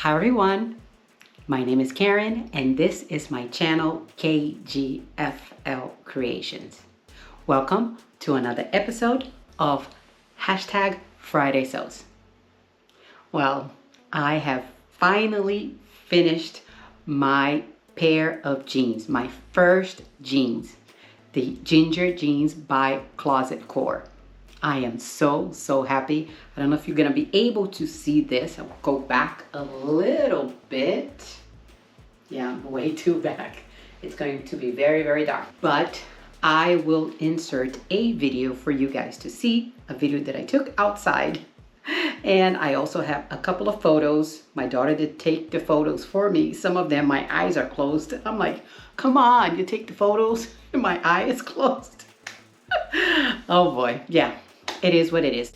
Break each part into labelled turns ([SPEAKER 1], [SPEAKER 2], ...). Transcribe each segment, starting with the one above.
[SPEAKER 1] Hi everyone, my name is Karen and this is my channel KGFL Creations. Welcome to another episode of #FridaySews. Well, I have finally finished my pair of jeans, my first jeans, the Ginger Jeans by Closet Core. I am so happy. I don't know if you're gonna be able to see this. I'll go back a little bit. Yeah, I'm way too back. It's going to be very dark. But I will insert a video for you guys to see, a video that I took outside. And I also have a couple of photos. My daughter did take the photos for me. Some of them, my eyes are closed. I'm like, come on, you take the photos and my eye is closed. Oh boy, yeah. It is what it is.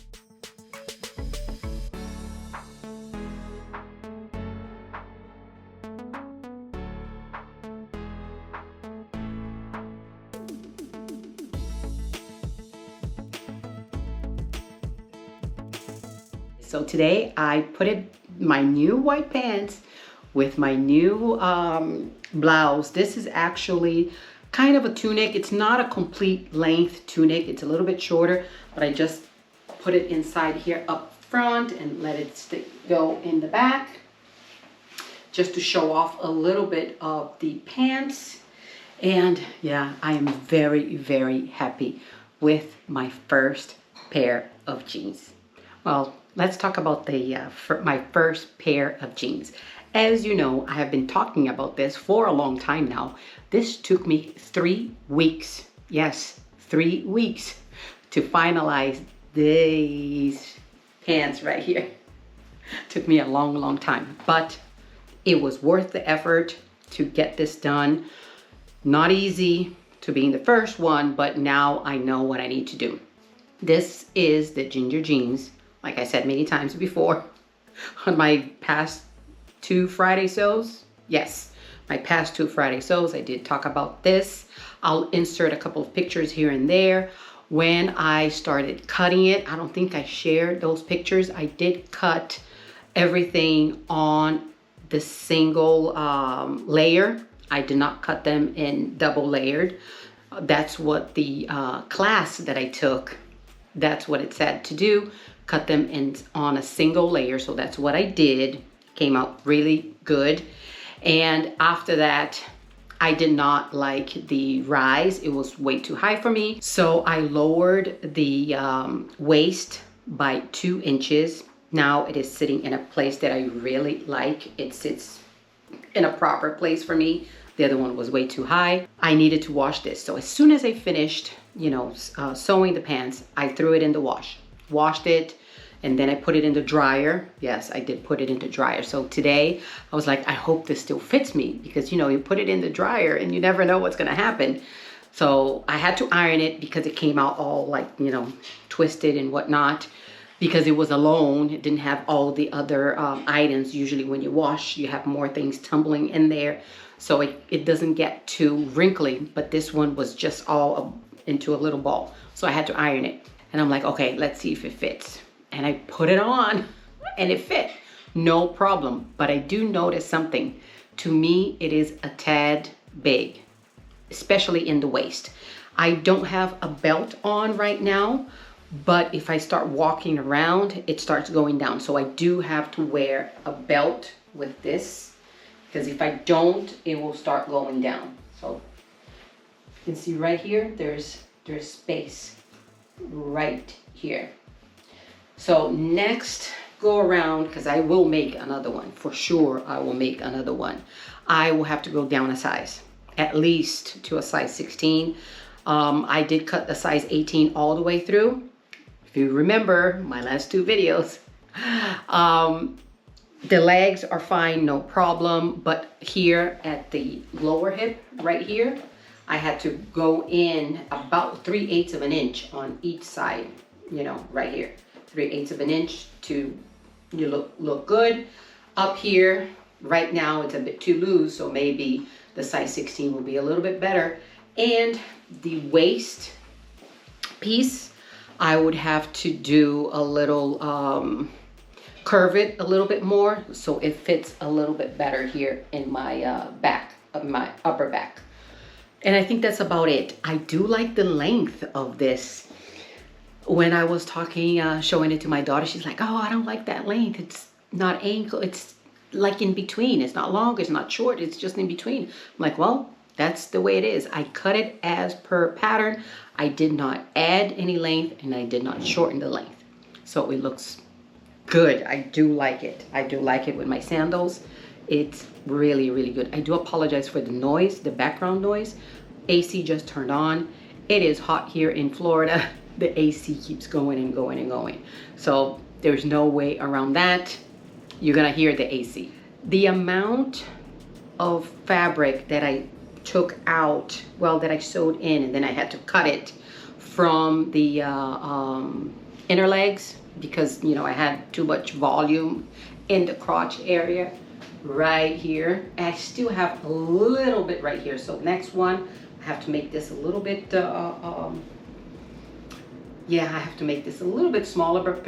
[SPEAKER 1] So today I put my new white pants with my new blouse. This is actually kind of a tunic. It's not a complete length tunic. It's a little bit shorter, but I just put it inside here up front and let it go in the back just to show off a little bit of the pants. And yeah, I am very happy with my first pair of jeans. Well, let's talk about my first pair of jeans. As you know, I have been talking about this for a long time now. This took me 3 weeks. Yes, 3 weeks to finalize these pants right here. Took me a long time, but it was worth the effort to get this done. Not easy to being the first one, but now I know what I need to do. This is the Ginger Jeans, like I said many times before on my past 2 Friday sews. Yes, my past 2 Friday sews, I did talk about this. I'll insert a couple of pictures here and there. When I started cutting it, I don't think I shared those pictures. I did cut everything on the single layer. I did not cut them in double layered. That's what the class that I took, that's what it said to do. Cut them in on a single layer. So that's what I did. Came out really good. And after that, I did not like the rise. It was way too high for me. So I lowered the waist by 2 inches. Now it is sitting in a place that I really like. It sits in a proper place for me. The other one was way too high. I needed to wash this. So as soon as I finished, sewing the pants, I threw it in the wash. Washed it. And then I put it in the dryer. Yes, I did put it in the dryer. So today I was like, I hope this still fits me because, you put it in the dryer and you never know what's going to happen. So I had to iron it because it came out all like, twisted and whatnot because it was alone. It didn't have all the other items. Usually when you wash, you have more things tumbling in there. So it doesn't get too wrinkly, but this one was just all into a little ball. So I had to iron it. And I'm like, okay, let's see if it fits. And I put it on and it fit, no problem. But I do notice something. To me, it is a tad big, especially in the waist. I don't have a belt on right now, but if I start walking around, it starts going down. So I do have to wear a belt with this because if I don't, it will start going down. So you can see right here, there's space right here. So next go around, because I will make another one. For sure, I will make another one. I will have to go down a size, at least to a size 16. I did cut the size 18 all the way through. If you remember my last 2 videos, the legs are fine, no problem. But here at the lower hip, right here, I had to go in about 3/8 of an inch on each side, right here. 3/8 of an inch to look good. Up here, right now it's a bit too loose, so maybe the size 16 will be a little bit better. And the waist piece, I would have to do a little curve it a little bit more so it fits a little bit better here in my back, of my upper back. And I think that's about it. I do like the length of this. When I was talking, showing it to my daughter, she's like, oh, I don't like that length. It's not ankle, it's like in between. It's not long, it's not short, it's just in between. I'm like, well, that's the way it is. I cut it as per pattern. I did not add any length and I did not shorten the length. So it looks good. I do like it. I do like it with my sandals. It's really, really good. I do apologize for the noise, the background noise. AC just turned on. It is hot here in Florida. The AC keeps going and going and going. So there's no way around that. You're gonna hear the AC. The amount of fabric that I took out, well, that I sewed in, and then I had to cut it from the inner legs because, you know, I had too much volume in the crotch area right here. And I still have a little bit right here. So next one, I have to make this a little bit, yeah, I have to make this a little bit smaller, but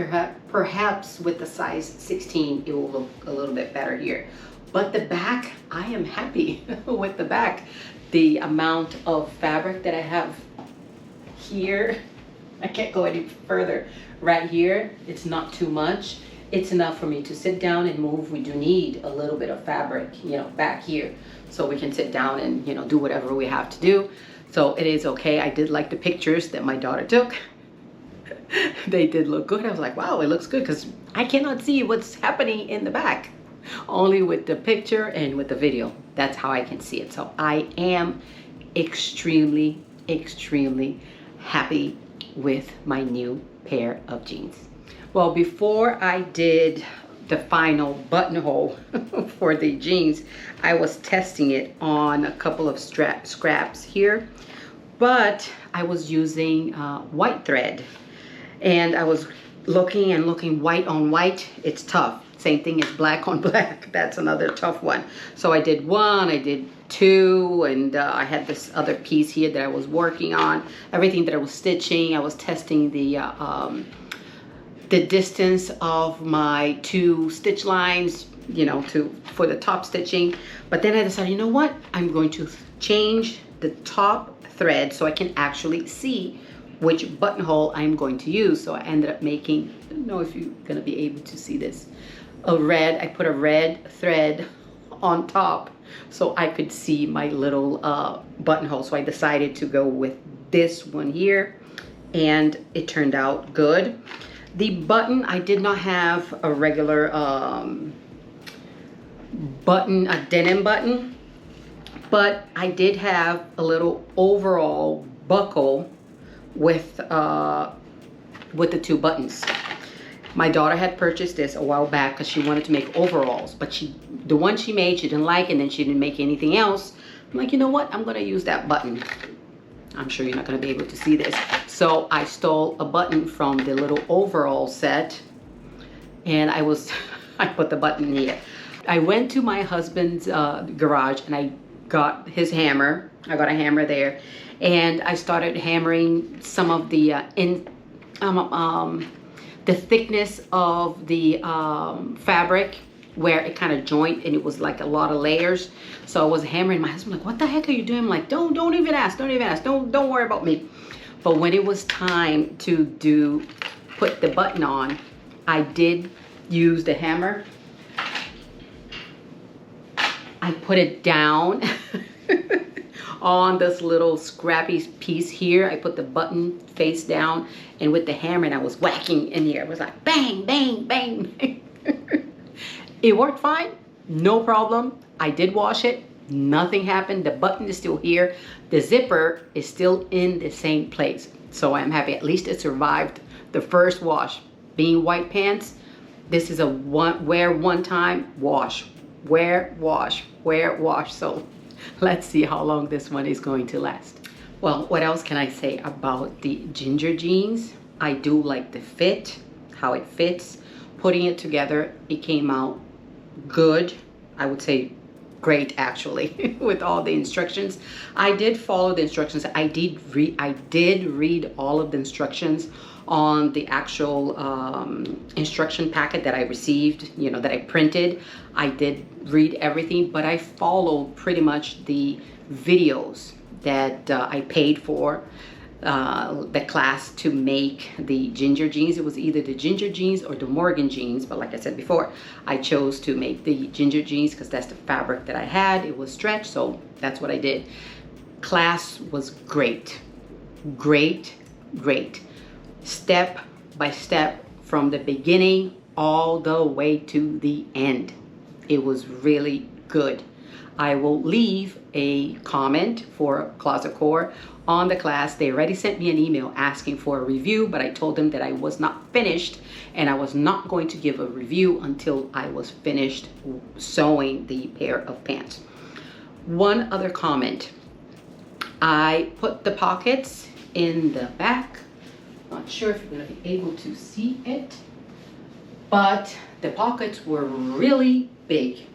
[SPEAKER 1] perhaps with the size 16, it will look a little bit better here. But the back, I am happy with the back. The amount of fabric that I have here, I can't go any further. Right here, it's not too much. It's enough for me to sit down and move. We do need a little bit of fabric, you know, back here, so we can sit down and, you know, do whatever we have to do. So it is okay. I did like the pictures that my daughter took. They did look good. I was like, wow, it looks good, because I cannot see what's happening in the back. Only with the picture and with the video. That's how I can see it. So I am extremely, extremely happy with my new pair of jeans. Well, before I did the final buttonhole for the jeans, I was testing it on a couple of scraps here, but I was using white thread, and I was looking and looking. White on white, it's tough. Same thing as black on black. That's another tough one. So I did one, I did two, and I had this other piece here that I was working on. Everything that I was stitching, I was testing the distance of my two stitch lines, you know, for the top stitching. But then I decided, you know what? I'm going to change the top thread so I can actually see which buttonhole I'm going to use. So I ended up making, I don't know if you're gonna be able to see this, I put a red thread on top so I could see my little buttonhole. So I decided to go with this one here, and it turned out good. The button, I did not have a regular button, a denim button, but I did have a little overall buckle with the two buttons. My daughter had purchased this a while back because she wanted to make overalls, but the one she made, she didn't like, and then she didn't make anything else. I'm like, you know what? I'm gonna use that button. I'm sure you're not gonna be able to see this. So I stole a button from the little overall set, and I put the button here. I went to my husband's garage, and I got his hammer. I got a hammer there, and I started hammering some of the thickness of the fabric where it kind of joint, and it was like a lot of layers. So I was hammering. My husband like, what the heck are you doing? I'm like, don't even ask, don't even ask, don't worry about me. But when it was time to put the button on, I did use the hammer. I put it down on this little scrappy piece here. I put the button face down, and with the hammer, and I was whacking in here. It was like bang, bang, bang, bang. It worked fine, no problem. I did wash it, nothing happened. The button is still here. The zipper is still in the same place. So I'm happy, at least it survived the first wash. Being white pants, this is a wear one time, wash, wear, wash, wear, wash. So let's see how long this one is going to last. Well, what else can I say about the ginger jeans? I do like the fit, how it fits. Putting it together, it came out good. I would say great, actually, with all the instructions. I did follow the instructions. I did read all of the instructions on the actual instruction packet that I received, you know, that I printed. I did read everything, but I followed pretty much the videos that I paid for the class to make the ginger jeans. It was either the ginger jeans or the Morgan jeans, but like I said before, I chose to make the ginger jeans because that's the fabric that I had. It was stretched, so that's what I did. Class was great, great, great. Step by step from the beginning all the way to the end. It was really good. I will leave a comment for Closet Core on the class. They already sent me an email asking for a review, but I told them that I was not finished and I was not going to give a review until I was finished sewing the pair of pants. One other comment. I put the pockets in the back. Not sure if you're going to be able to see it, but the pockets were really big.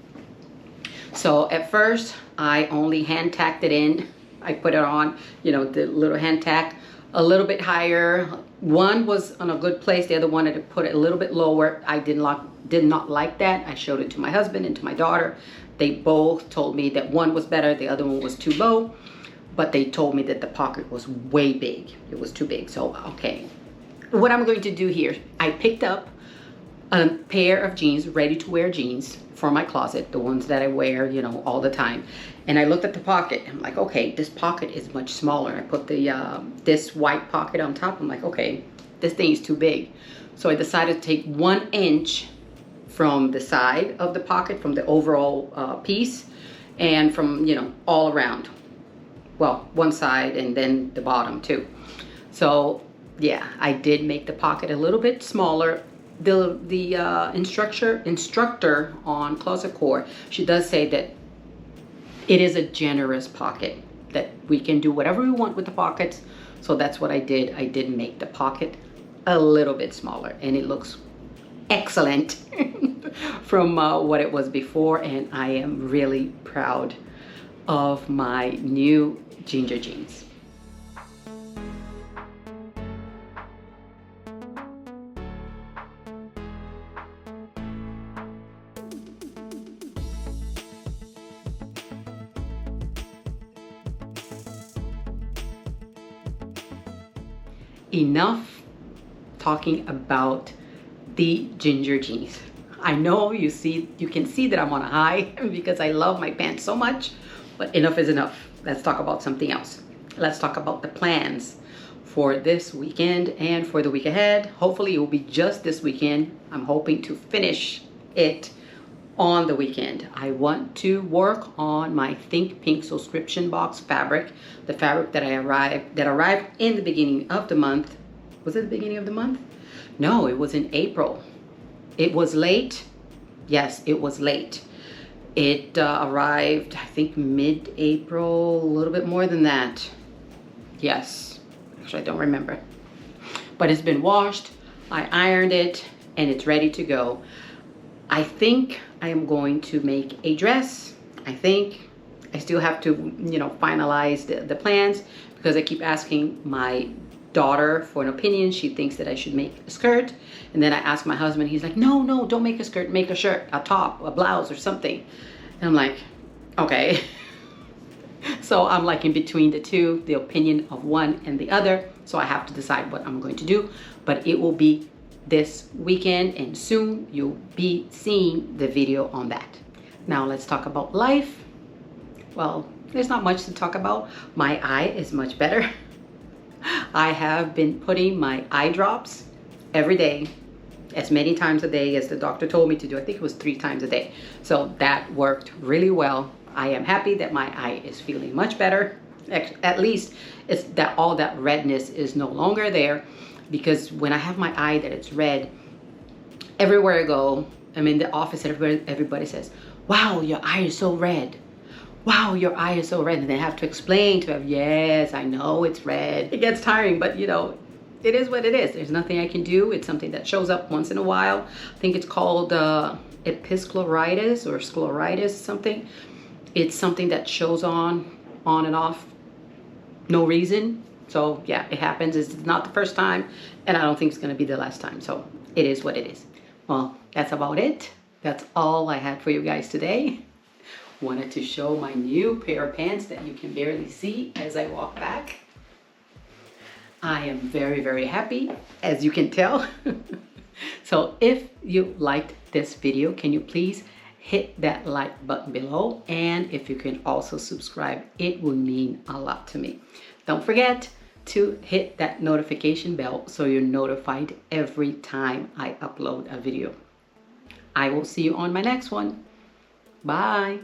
[SPEAKER 1] So at first I only hand tacked it in. I put it on, you know, the little hand tack a little bit higher. One was on a good place, the other one I put it a little bit lower. I did not like that. I showed it to my husband and to my daughter. They both told me that one was better, the other one was too low, but they told me that the pocket was way big. It was too big. So okay, what I'm going to do here, I picked up a pair of jeans, ready to wear jeans for my closet, the ones that I wear, you know, all the time. And I looked at the pocket. I'm like, okay, this pocket is much smaller. I put the this white pocket on top. I'm like, okay, this thing is too big. So I decided to take 1 inch from the side of the pocket, from the overall piece, and from, you know, all around. Well, one side and then the bottom too. So yeah, I did make the pocket a little bit smaller. The instructor on Closet Core, she does say that it is a generous pocket, that we can do whatever we want with the pockets. So that's what I did. I did make the pocket a little bit smaller, and it looks excellent from what it was before, and I am really proud of my new ginger jeans. Enough talking about the ginger jeans. I know you can see that I'm on a high because I love my pants so much, but enough is enough. Let's talk about something else. Let's talk about the plans for this weekend and for the week ahead. Hopefully it will be just this weekend. I'm hoping to finish it on the weekend. I want to work on my Think Pink subscription box fabric, the fabric that arrived in the beginning of the month. Was it the beginning of the month? No, it was in April. It was late. Yes, it was late. It arrived, I think, mid-April, a little bit more than that. Yes, actually I don't remember. But it's been washed, I ironed it, and it's ready to go. I think I am going to make a dress. I think I still have to, you know, finalize the plans because I keep asking my daughter for an opinion. She thinks that I should make a skirt. And then I ask my husband, he's like, no, don't make a skirt, make a shirt, a top, a blouse or something. And I'm like, okay. So I'm like in between the two, the opinion of one and the other. So I have to decide what I'm going to do, but it will be this weekend, and soon you'll be seeing the video on that. Now let's talk about life. Well, there's not much to talk about. My eye is much better. I have been putting my eye drops every day, as many times a day as the doctor told me to do. I think it was 3 times a day. So that worked really well. I am happy that my eye is feeling much better. At least it's that all that redness is no longer there. Because when I have my eye that it's red, everywhere I go, I'm in the office, everybody says, wow, your eye is so red. Wow, your eye is so red. And they have to explain to them, yes, I know it's red. It gets tiring, but you know, it is what it is. There's nothing I can do. It's something that shows up once in a while. I think it's called episcleritis or scleritis, something. It's something that shows on and off, no reason. So yeah, it happens. It's not the first time, and I don't think it's gonna be the last time. So it is what it is. Well, that's about it. That's all I had for you guys today. Wanted to show my new pair of pants that you can barely see as I walk back. I am very, very happy, as you can tell. So if you liked this video, can you please hit that like button below? And if you can also subscribe, it will mean a lot to me. Don't forget to hit that notification bell so you're notified every time I upload a video. I will see you on my next one. Bye.